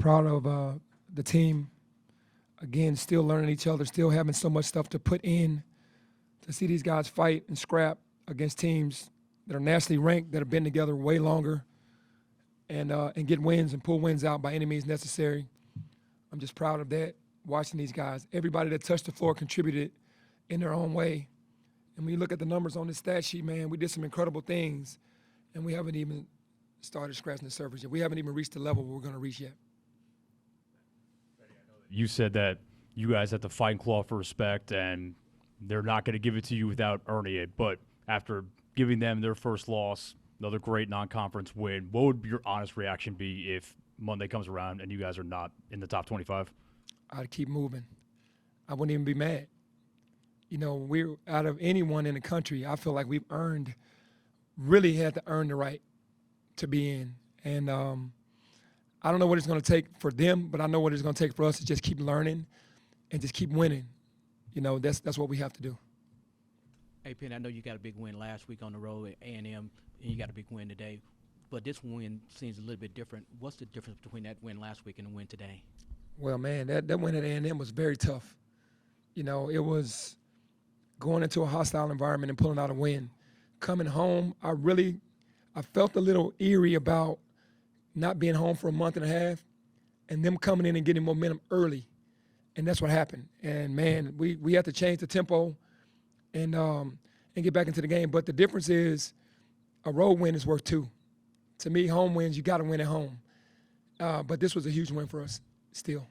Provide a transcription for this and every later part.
proud of the team. Again, still learning each other, still having so much stuff to put in. To see these guys fight and scrap against teams that are nationally ranked, that have been together way longer, and get wins and pull wins out by any means necessary. I'm just proud of that, watching these guys. Everybody that touched the floor contributed in their own way. And when you look at the numbers on this stat sheet, man, we did some incredible things, and we haven't even started scratching the surface yet. We haven't even reached the level we're going to reach yet. You said that you guys have to fight and claw for respect, and they're not going to give it to you without earning it. But after giving them their first loss, another great non-conference win, what would your honest reaction be if Monday comes around and you guys are not in the top 25? I'd keep moving. I wouldn't even be mad. You know, we're out of anyone in the country, I feel like we've really had to earn the right to be in. And I don't know what it's going to take for them, but I know what it's going to take for us to just keep learning and just keep winning. You know, that's what we have to do. Hey, Penn, I know you got a big win last week on the road at A&M, and you got a big win today. But this win seems a little bit different. What's the difference between that win last week and the win today? Well, man, that win at A&M was very tough. You know, it was going into a hostile environment and pulling out a win. Coming home, I felt a little eerie about not being home for a month and a half and them coming in and getting momentum early. And that's what happened. And, man, we had to change the tempo and get back into the game. But the difference is a road win is worth two. To me, home wins, you got to win at home. But this was a huge win for us still.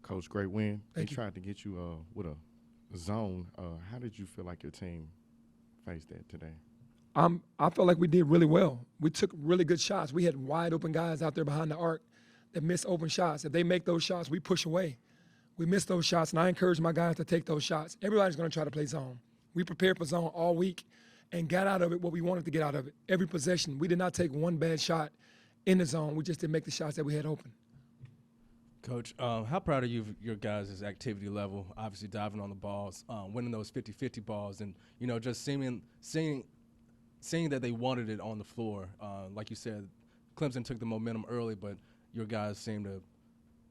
Coach, great win. Thank they you. tried to get you with a zone. How did you feel like your team faced that today? I felt like we did really well. We took really good shots. We had wide open guys out there behind the arc that missed open shots. If they make those shots, we push away. We missed those shots, and I encourage my guys to take those shots. Everybody's going to try to play zone. We prepared for zone all week and got out of it what we wanted to get out of it. Every possession, we did not take one bad shot in the zone. We just didn't make the shots that we had open. Coach, how proud are you of your guys' activity level, obviously diving on the balls, winning those 50-50 balls, and, you know, just seeing that they wanted it on the floor. Like you said, Clemson took the momentum early, but your guys seemed to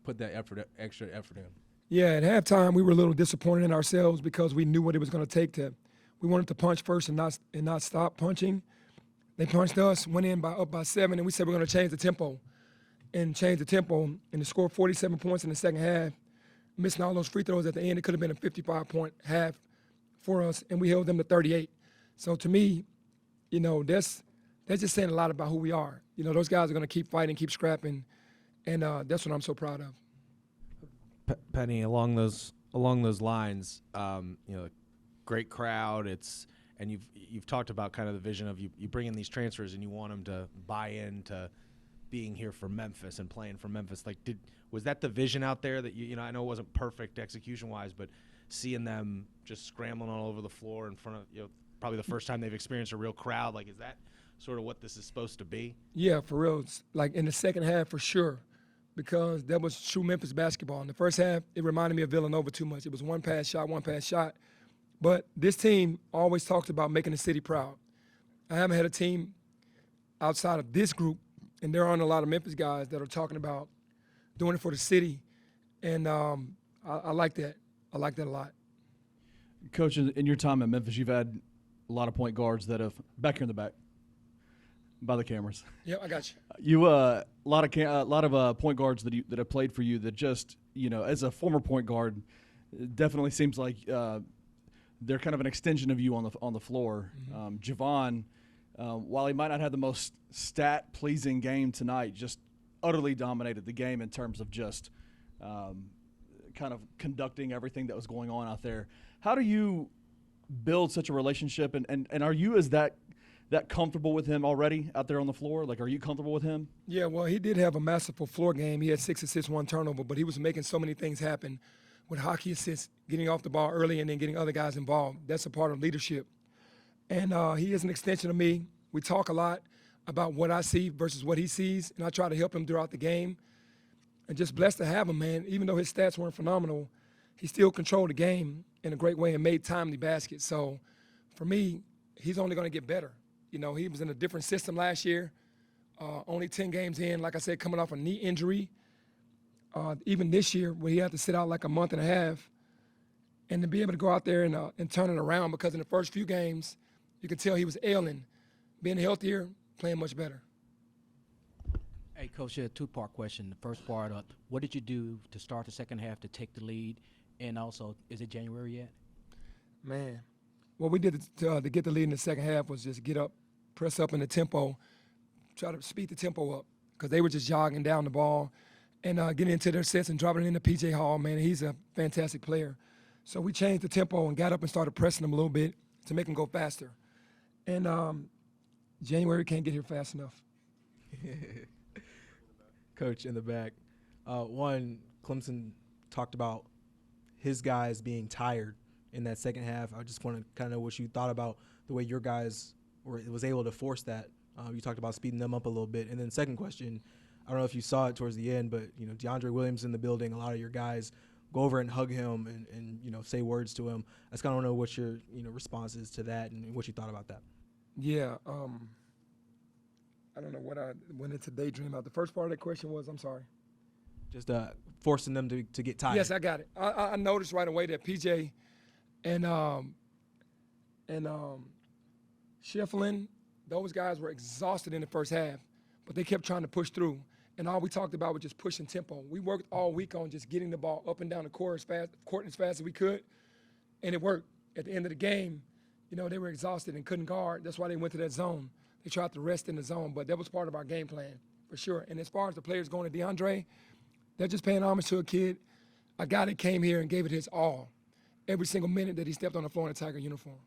put that extra effort in. Yeah, at halftime, we were a little disappointed in ourselves because we knew what it was going to take we wanted to punch first and not stop punching. They punched us, went in up by 7, and we said we're going to change the tempo. And to score 47 points in the second half, missing all those free throws at the end. It could have been a 55-point half for us, and we held them to 38. So to me, you know, that's just saying a lot about who we are. You know, those guys are going to keep fighting, keep scrapping, and that's what I'm so proud of. Penny, along those lines, you know, great crowd. And you've talked about kind of the vision of you bring in these transfers and you want them to buy into being here for Memphis and playing for Memphis. Like, was that the vision out there that you know? I know it wasn't perfect execution-wise, but seeing them just scrambling all over the floor in front of, you know, probably the first time they've experienced a real crowd. Like, is that sort of what this is supposed to be? Yeah, for real. It's like in the second half, for sure, because that was true Memphis basketball. In the first half, it reminded me of Villanova too much. It was one pass shot. But this team always talks about making the city proud. I haven't had a team outside of this group, and there aren't a lot of Memphis guys that are talking about doing it for the city. And I like that. I like that a lot. Coach, in your time at Memphis, you've had a lot of point guards that have – back here in the back by the cameras. Yeah, I got you. You a lot of point guards that have played for you that just, you know, as a former point guard, it definitely seems like they're kind of an extension of you on the floor. Mm-hmm. Javon, while he might not have the most stat-pleasing game tonight, just utterly dominated the game in terms of just kind of conducting everything that was going on out there. How do you build such a relationship, and are you as that comfortable with him already out there on the floor? Like, are you comfortable with him? Yeah, well, he did have a masterful floor game. He had 6 assists, 1 turnover, but he was making so many things happen with hockey assists, getting off the ball early and then getting other guys involved. That's a part of leadership. And he is an extension of me. We talk a lot about what I see versus what he sees, and I try to help him throughout the game. And just blessed to have him, man. Even though his stats weren't phenomenal, he still controlled the game in a great way and made timely baskets. So for me, he's only going to get better. You know, he was in a different system last year. Only 10 games in, like I said, coming off a knee injury. Even this year, where he had to sit out like a month and a half, and to be able to go out there and turn it around, because in the first few games, you could tell he was ailing. Being healthier, playing much better. Hey, Coach, a two-part question. The first part, what did you do to start the second half to take the lead? And also, is it January yet? Man, what we did to get the lead in the second half was just get up, press up in the tempo, try to speed the tempo up, because they were just jogging down the ball and getting into their sets and dropping it into P.J. Hall. Man, he's a fantastic player. So we changed the tempo and got up and started pressing him a little bit to make him go faster. And January can't get here fast enough. Coach, in the back, one, Clemson talked about his guys being tired in that second half. I just want to kind of know what you thought about the way your guys was able to force that. You talked about speeding them up a little bit. And then second question, I don't know if you saw it towards the end, but, you know, DeAndre Williams in the building, a lot of your guys go over and hug him and you know, say words to him. I just kind of want to know what your, you know, response is to that and what you thought about that. Yeah, I don't know what I went into daydream about. The first part of that question was, I'm sorry. Just forcing them to get tired. Yes, I got it. I noticed right away that PJ and Shiflin, those guys were exhausted in the first half, but they kept trying to push through. And all we talked about was just pushing tempo. We worked all week on just getting the ball up and down the court as fast as we could, and it worked. At the end of the game, you know, they were exhausted and couldn't guard. That's why they went to that zone. They tried to rest in the zone, but that was part of our game plan, for sure. And as far as the players going to DeAndre, they're just paying homage to a kid, a guy that came here and gave it his all every single minute that he stepped on the floor in a Tiger uniform.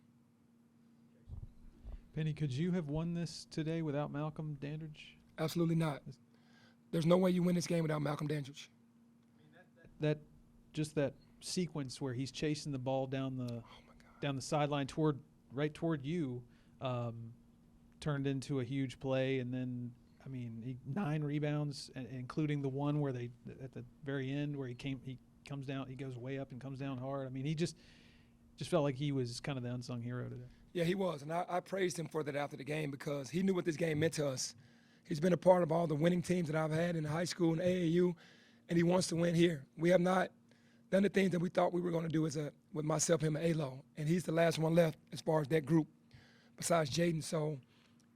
Penny, could you have won this today without Malcolm Dandridge? Absolutely not. There's no way you win this game without Malcolm Dandridge. That sequence where he's chasing the ball down the sideline right toward you, turned into a huge play, and then 9 rebounds, including the one where they at the very end where he comes down, he goes way up and comes down hard. I mean, he just felt like he was kind of the unsung hero today. Yeah, he was, and I praised him for that after the game, because he knew what this game meant to us. He's been a part of all the winning teams that I've had in high school and AAU, and he wants to win here. We have not done the things that we thought we were going to do with myself, him, and A-Lo, and he's the last one left as far as that group besides Jaden. So,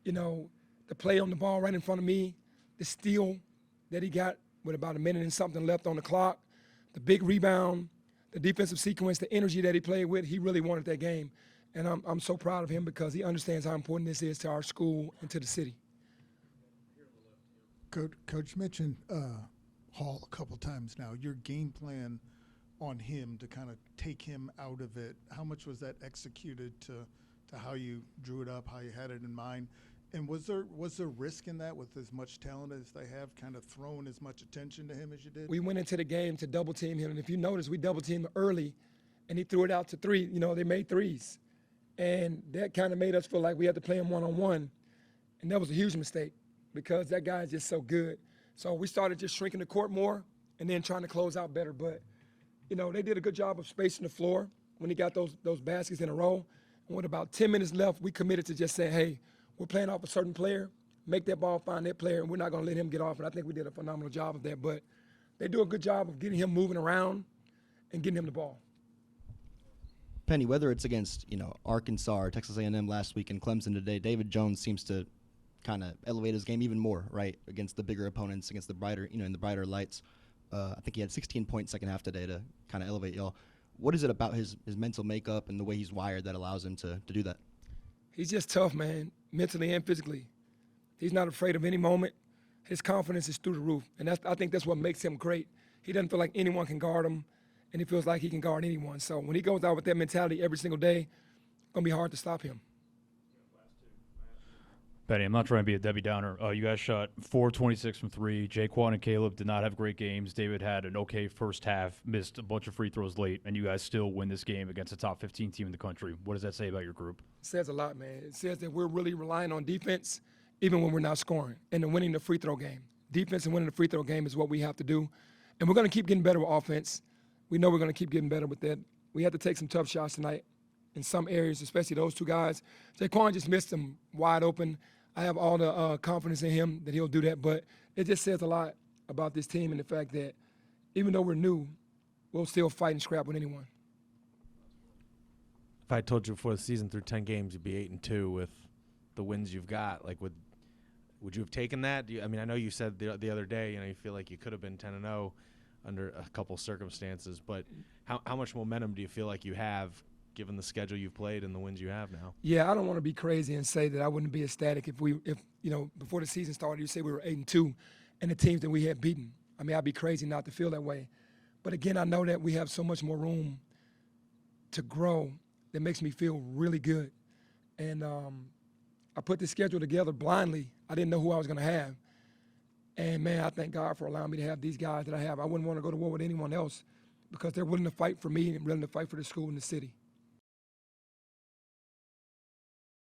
you know, the play on the ball right in front of me, the steal that he got with about a minute and something left on the clock, the big rebound, the defensive sequence, the energy that he played with, he really wanted that game. And I'm so proud of him, because he understands how important this is to our school and to the city. Coach mentioned Hall a couple times now. Your game plan on him to kind of take him out of it, how much was that executed to how you drew it up, how you had it in mind? And was there risk in that, with as much talent as they have, kind of thrown as much attention to him as you did? We went into the game to double team him, and if you notice, we double teamed him early, and he threw it out to three. You know, they made threes, and that kind of made us feel like we had to play him one-on-one, and that was a huge mistake, because that guy is just so good. So we started just shrinking the court more and then trying to close out better. But, you know, they did a good job of spacing the floor when he got those baskets in a row. And with about 10 minutes left, we committed to just saying, hey, we're playing off a certain player, make that ball find that player, and we're not going to let him get off. And I think we did a phenomenal job of that. But they do a good job of getting him moving around and getting him the ball. Penny, whether it's against, you know, Arkansas or Texas A&M last week and Clemson today, David Jones seems to kind of elevate his game even more, right, against the bigger opponents, against the brighter, you know, in the brighter lights. I think he had 16 points second half today to kind of elevate y'all. What is it about his mental makeup and the way he's wired that allows him to do that? He's just tough, man, mentally and physically. He's not afraid of any moment. His confidence is through the roof, and I think that's what makes him great. He doesn't feel like anyone can guard him, and he feels like he can guard anyone. So when he goes out with that mentality every single day, it's going to be hard to stop him. Benny, I'm not trying to be a Debbie Downer. You guys shot 4-26 from 3. Jaquan and Caleb did not have great games. David had an okay first half, missed a bunch of free throws late, and you guys still win this game against a top 15 team in the country. What does that say about your group? It says a lot, man. It says that we're really relying on defense even when we're not scoring, and then winning the free throw game. Defense and winning the free throw game is what we have to do, and we're going to keep getting better with offense. We know we're going to keep getting better with that. We had to take some tough shots tonight, in some areas, especially those two guys. Jaquan just missed them wide open. I have all the confidence in him that he'll do that, but it just says a lot about this team and the fact that even though we're new, we'll still fight and scrap with anyone. If I told you before the season through 10 games you'd be 8-2 with the wins you've got, like would you have taken that? I mean, I know you said the other day, you feel like you could have been 10-0 under a couple circumstances, but how much momentum do you feel like you have given the schedule you've played and the wins you have now? Yeah, I don't want to be crazy and say that I wouldn't be ecstatic if before the season started you say we were 8-2 and the teams that we had beaten. I mean, I'd be crazy not to feel that way. But again, I know that we have so much more room to grow that makes me feel really good. And I put the schedule together blindly. I didn't know who I was going to have. And, man, I thank God for allowing me to have these guys that I have. I wouldn't want to go to war with anyone else because they're willing to fight for me and willing to fight for the school and the city.